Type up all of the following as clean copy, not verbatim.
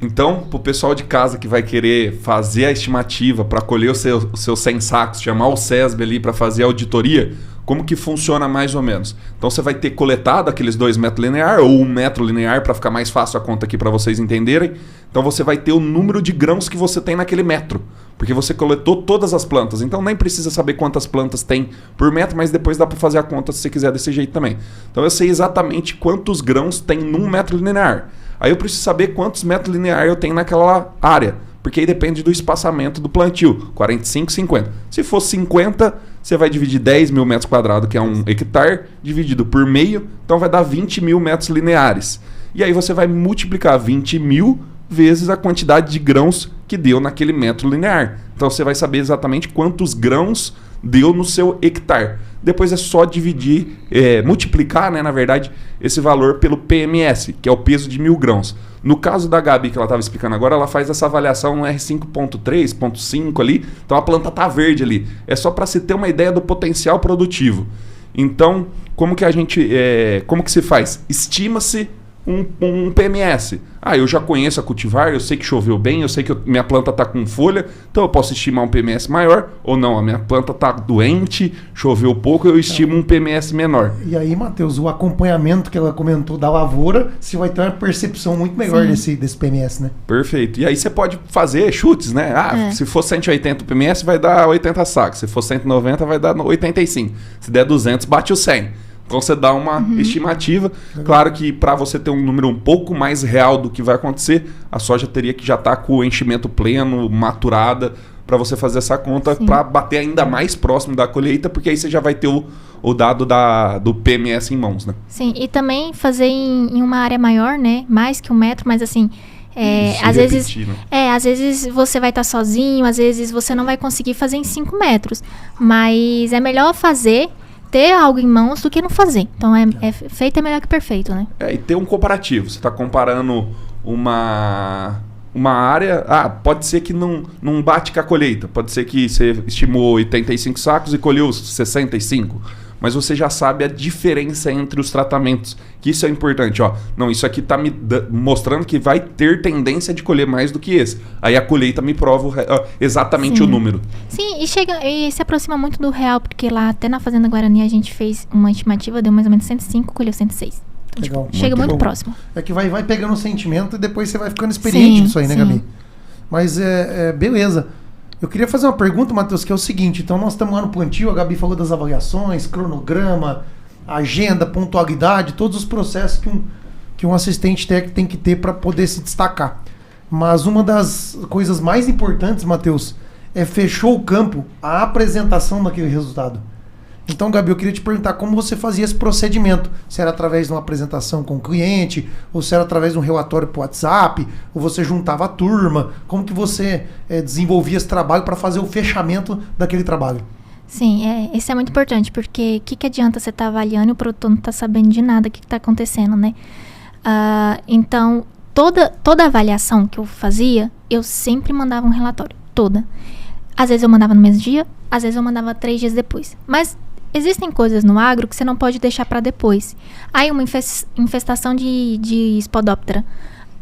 Então, para o pessoal de casa que vai querer fazer a estimativa para colher os seus 100 sacos, chamar o SESB ali para fazer a auditoria, como que funciona mais ou menos? Então, você vai ter coletado aqueles 2 metros linear ou 1 metro linear para ficar mais fácil a conta aqui para vocês entenderem. Então, você vai ter o número de grãos que você tem naquele metro, porque você coletou todas as plantas. Então, nem precisa saber quantas plantas tem por metro, mas depois dá para fazer a conta se você quiser desse jeito também. Então, eu sei exatamente quantos grãos tem num metro linear. Aí eu preciso saber quantos metros lineares eu tenho naquela área, porque aí depende do espaçamento do plantio, 45, 50. Se for 50, você vai dividir 10 mil metros quadrados, que é 1 hectare, dividido por meio, então vai dar 20 mil metros lineares. E aí você vai multiplicar 20 mil vezes a quantidade de grãos que deu naquele metro linear. Então você vai saber exatamente quantos grãos deu no seu hectare. Depois é só dividir, multiplicar, né, na verdade, esse valor pelo PMS, que é o peso de 1000 grãos. No caso da Gabi, que ela estava explicando agora, ela faz essa avaliação no R5.3, 5 ali, então a planta está verde ali. É só para se ter uma ideia do potencial produtivo. Então, como que como que se faz? Estima-se um PMS. Eu já conheço a cultivar, eu sei que choveu bem, eu sei que minha planta está com folha, então eu posso estimar um PMS maior, ou não, a minha planta está doente, choveu pouco, eu estimo um PMS menor. E aí, Matheus, o acompanhamento que ela comentou da lavoura, você vai ter uma percepção muito melhor desse PMS, né? Perfeito. E aí você pode fazer chutes, né? Se for 180 PMS, vai dar 80 sacos. Se for 190, vai dar 85. Se der 200, bate o 100. Então você dá uma estimativa. Claro que para você ter um número um pouco mais real do que vai acontecer, a soja teria que já estar com o enchimento pleno, maturada, para você fazer essa conta, para bater ainda mais próximo da colheita, porque aí você já vai ter o dado do PMS em mãos, né? Sim, e também fazer em uma área maior, né? Mais que 1 metro, mas assim... às vezes você vai estar sozinho, às vezes você não vai conseguir fazer em 5 metros. Mas é melhor ter algo em mãos do que não fazer. Então, feito é melhor que perfeito, né? E ter um comparativo. Você está comparando uma área... pode ser que não bate com a colheita. Pode ser que você estimou 85 sacos e colheu 65. Mas você já sabe a diferença entre os tratamentos. Que isso é importante. Não, isso aqui está me mostrando que vai ter tendência de colher mais do que esse. Aí a colheita me prova exatamente o número. Sim, e se aproxima muito do real, porque lá até na Fazenda Guarani a gente fez uma estimativa, deu mais ou menos 105, colheu 106. Então, legal. Chega muito próximo. É que vai pegando o sentimento e depois você vai ficando experiente nisso aí, né, Gabi? Mas beleza. Eu queria fazer uma pergunta, Matheus, que é o seguinte. Então, nós estamos lá no plantio, a Gabi falou das avaliações, cronograma, agenda, pontualidade, todos os processos que um assistente técnico tem que ter para poder se destacar. Mas uma das coisas mais importantes, Matheus, fechou o campo, a apresentação daquele resultado. Então, Gabi, eu queria te perguntar como você fazia esse procedimento. Se era através de uma apresentação com o cliente, ou se era através de um relatório por WhatsApp, ou você juntava a turma. Como que você desenvolvia esse trabalho para fazer o fechamento daquele trabalho? Sim, isso é muito importante, porque o que adianta você estar avaliando e o produtor não está sabendo de nada, o que está acontecendo, né? Então, toda avaliação que eu fazia, eu sempre mandava um relatório, toda. Às vezes eu mandava no mesmo dia, às vezes eu mandava 3 dias depois. Mas existem coisas no agro que você não pode deixar para depois. Aí uma infestação de Spodoptera.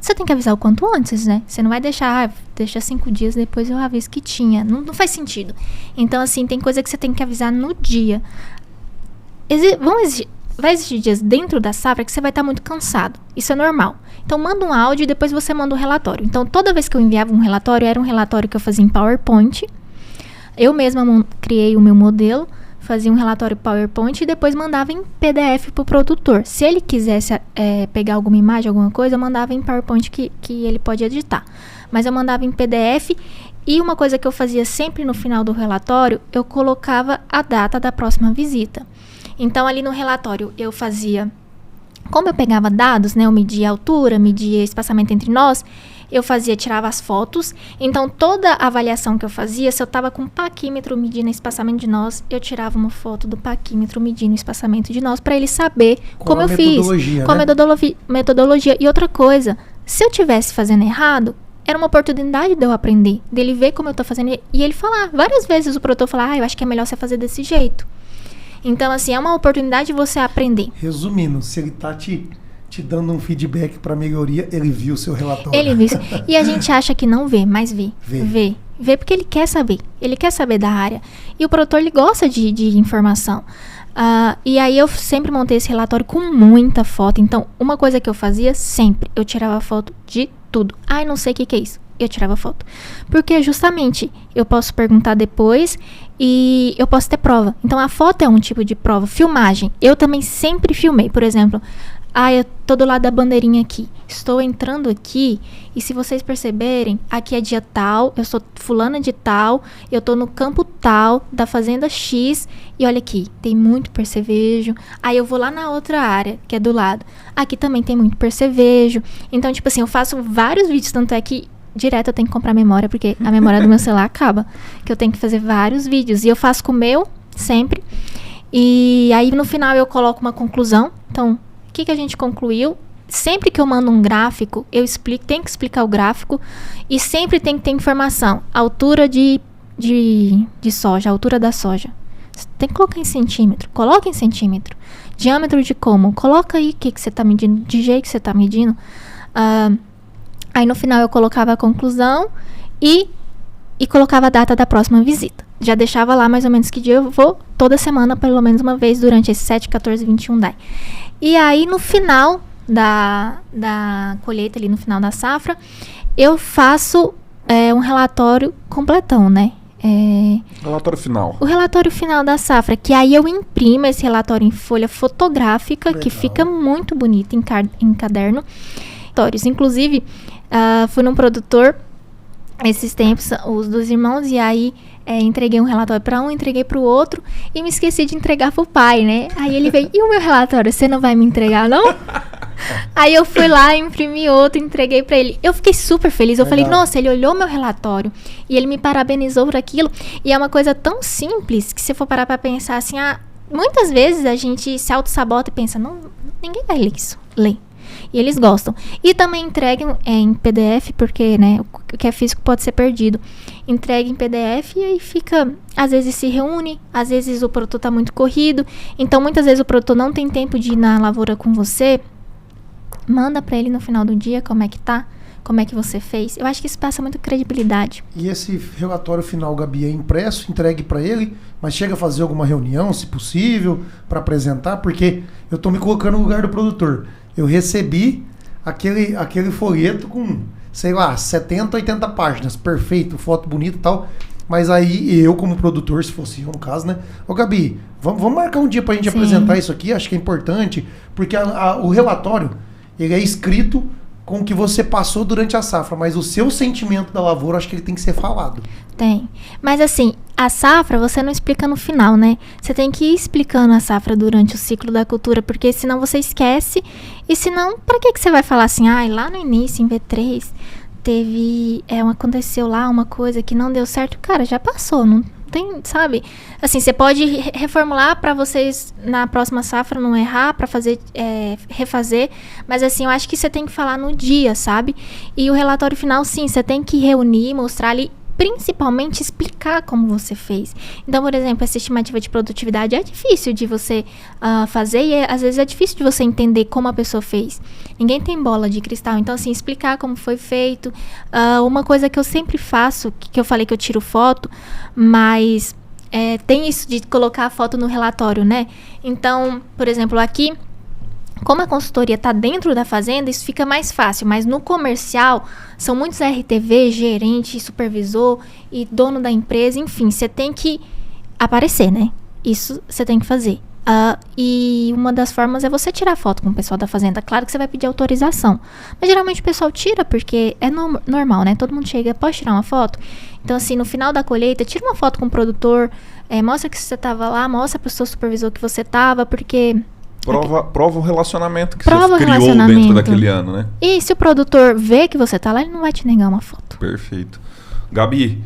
Você tem que avisar o quanto antes, né? Você não vai deixar, deixa 5 dias depois eu aviso que tinha. Não faz sentido. Então, assim, tem coisa que você tem que avisar no dia. Vai existir dias dentro da safra que você vai estar muito cansado. Isso é normal. Então, manda um áudio e depois você manda um relatório. Então, toda vez que eu enviava um relatório, era um relatório que eu fazia em PowerPoint. Eu mesma criei o meu modelo, fazia um relatório PowerPoint e depois mandava em PDF para o produtor. Se ele quisesse pegar alguma imagem, alguma coisa, eu mandava em PowerPoint que ele pode editar. Mas eu mandava em PDF e uma coisa que eu fazia sempre no final do relatório, eu colocava a data da próxima visita. Então, ali no relatório, eu fazia... Como eu pegava dados, né, eu media a altura, media espaçamento entre nós, tirava as fotos. Então, toda a avaliação que eu fazia, se eu estava com um paquímetro medindo o espaçamento de nós, eu tirava uma foto do paquímetro medindo o espaçamento de nós, para ele saber como eu fiz. Com a metodologia. E outra coisa, se eu estivesse fazendo errado, era uma oportunidade de eu aprender, dele ver como eu estou fazendo. E ele falar, várias vezes o produtor falar, eu acho que é melhor você fazer desse jeito. Então, assim, é uma oportunidade de você aprender. Resumindo, se ele tá te te dando um feedback para melhoria, ele viu o seu relatório. Ele viu. E a gente acha que não vê, mas vê. Vê porque ele quer saber. Ele quer saber da área. E o produtor, ele gosta de informação. E aí eu sempre montei esse relatório com muita foto. Então, uma coisa que eu fazia sempre, eu tirava foto de tudo. Ai, não sei o que é isso. Eu tirava foto. Porque justamente eu posso perguntar depois e eu posso ter prova. Então a foto é um tipo de prova. Filmagem. Eu também sempre filmei. Por exemplo, eu tô do lado da bandeirinha aqui. Estou entrando aqui e se vocês perceberem, aqui é dia tal, eu sou fulana de tal, eu tô no campo tal, da fazenda X e olha aqui, tem muito percevejo. Aí eu vou lá na outra área, que é do lado. Aqui também tem muito percevejo. Então, tipo assim, eu faço vários vídeos, tanto é que direto eu tenho que comprar memória, porque a memória do meu celular acaba. Que eu tenho que fazer vários vídeos. E eu faço com o meu, sempre. E aí no final eu coloco uma conclusão. Então, o que a gente concluiu? Sempre que eu mando um gráfico, eu explico, tem que explicar o gráfico. E sempre tem que ter informação. Altura de soja, altura da soja. Você tem que colocar em centímetro. Coloca em centímetro. Diâmetro de como? Coloca aí o que você está medindo, de jeito que você está medindo. Aí no final eu colocava a conclusão e colocava a data da próxima visita. Já deixava lá mais ou menos que dia eu vou, toda semana, pelo menos uma vez, durante esse 7, 14, 21 DAI. E aí no final da colheita, ali no final da safra, eu faço um relatório completão, né? Relatório final. O relatório final da safra, que aí eu imprimo esse relatório em folha fotográfica, legal, que fica muito bonito em caderno. Inclusive, fui num produtor esses tempos, os dos irmãos, e aí entreguei um relatório para um, entreguei para o outro e me esqueci de entregar pro pai, né? Aí ele veio, e o meu relatório, você não vai me entregar, não? Aí eu fui lá, imprimi outro, entreguei para ele. Eu fiquei super feliz, eu falei, nossa, ele olhou meu relatório e ele me parabenizou por aquilo. E é uma coisa tão simples que se for parar para pensar assim, muitas vezes a gente se auto-sabota e pensa, não, ninguém vai ler isso, lê. E eles gostam. E também entregue em PDF, porque, né, o que é físico pode ser perdido. Entregue em PDF e aí fica, às vezes se reúne, às vezes o produtor está muito corrido. Então, muitas vezes o produtor não tem tempo de ir na lavoura com você. Manda para ele no final do dia como é que tá, como é que você fez. Eu acho que isso passa muita credibilidade. E esse relatório final, Gabi, é impresso, entregue para ele, mas chega a fazer alguma reunião, se possível, para apresentar? Porque eu tô me colocando no lugar do produtor. Eu recebi aquele folheto com, sei lá, 70, 80 páginas, perfeito, foto bonita e tal. Mas aí eu, como produtor, se fosse eu no caso, né? Ô Gabi, vamos marcar um dia pra gente apresentar isso aqui, acho que é importante, porque o relatório, ele é escrito com o que você passou durante a safra, mas o seu sentimento da lavoura, acho que ele tem que ser falado. Tem. Mas assim, a safra você não explica no final, né? Você tem que ir explicando a safra durante o ciclo da cultura, porque senão você esquece. E senão, pra que você vai falar assim, lá no início, em V3, teve, aconteceu lá uma coisa que não deu certo. Cara, já passou, não tem, sabe? Assim, você pode reformular para vocês na próxima safra não errar, para fazer, refazer, mas assim, eu acho que você tem que falar no dia, sabe? E o relatório final, sim, você tem que reunir, mostrar ali, principalmente explicar como você fez. Então, por exemplo, essa estimativa de produtividade é difícil de você fazer e às vezes é difícil de você entender como a pessoa fez. Ninguém tem bola de cristal. Então, assim, explicar como foi feito. Uma coisa que eu sempre faço, que eu falei que eu tiro foto, mas tem isso de colocar a foto no relatório, né? Então, por exemplo, aqui, como a consultoria está dentro da fazenda, isso fica mais fácil. Mas no comercial, são muitos RTV, gerente, supervisor e dono da empresa. Enfim, você tem que aparecer, né? Isso você tem que fazer. E uma das formas é você tirar foto com o pessoal da fazenda. Claro que você vai pedir autorização. Mas geralmente o pessoal tira porque é normal, né? Todo mundo chega, pode tirar uma foto? Então, assim, no final da colheita, tira uma foto com o produtor. Mostra que você estava lá, mostra para o seu supervisor que você estava, porque... Prova o relacionamento que você criou dentro daquele ano, né? E se o produtor vê que você tá lá, ele não vai te negar uma foto. Perfeito. Gabi,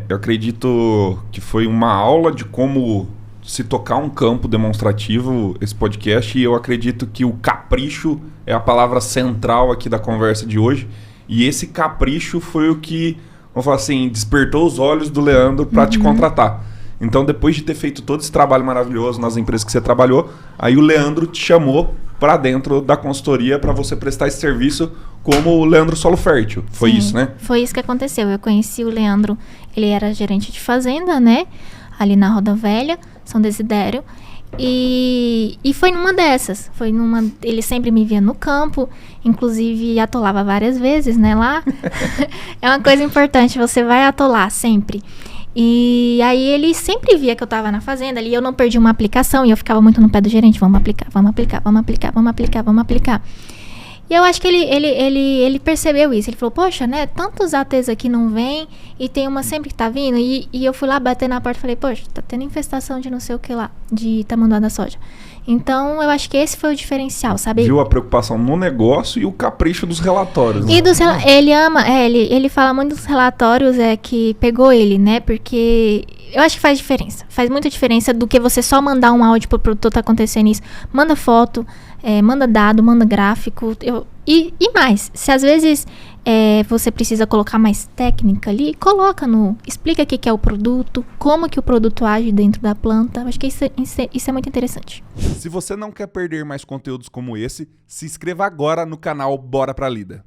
eu acredito que foi uma aula de como se tocar um campo demonstrativo esse podcast, e eu acredito que o capricho é a palavra central aqui da conversa de hoje. E esse capricho foi o que, vamos falar assim, despertou os olhos do Leandro para te contratar. Então, depois de ter feito todo esse trabalho maravilhoso nas empresas que você trabalhou, aí o Leandro te chamou para dentro da consultoria para você prestar esse serviço como o Leandro Solo Fértil. Foi isso, né? Foi isso que aconteceu. Eu conheci o Leandro, ele era gerente de fazenda, né? Ali na Roda Velha, São Desidério. E foi numa dessas. Ele sempre me via no campo, inclusive atolava várias vezes, né? Lá. É uma coisa importante, você vai atolar sempre. E aí ele sempre via que eu tava na fazenda ali, eu não perdi uma aplicação e eu ficava muito no pé do gerente, vamos aplicar. E eu acho que ele percebeu isso, ele falou, poxa, né, tantos ATs aqui não vêm e tem uma sempre que tá vindo. E eu fui lá bater na porta e falei, poxa, tá tendo infestação de não sei o que lá, de tamanduá da soja. Então, eu acho que esse foi o diferencial, sabe? Viu a preocupação no negócio e o capricho dos relatórios. Né? E ele ama, ele fala muito dos relatórios, que pegou ele, né? Porque eu acho que faz diferença. Faz muita diferença do que você só mandar um áudio pro produtor, tá acontecendo isso. Manda foto, manda dado, manda gráfico. E mais, se às vezes você precisa colocar mais técnica ali, explica o que é o produto, como que o produto age dentro da planta. Acho que isso é muito interessante. Se você não quer perder mais conteúdos como esse, se inscreva agora no canal Bora Pra Lida.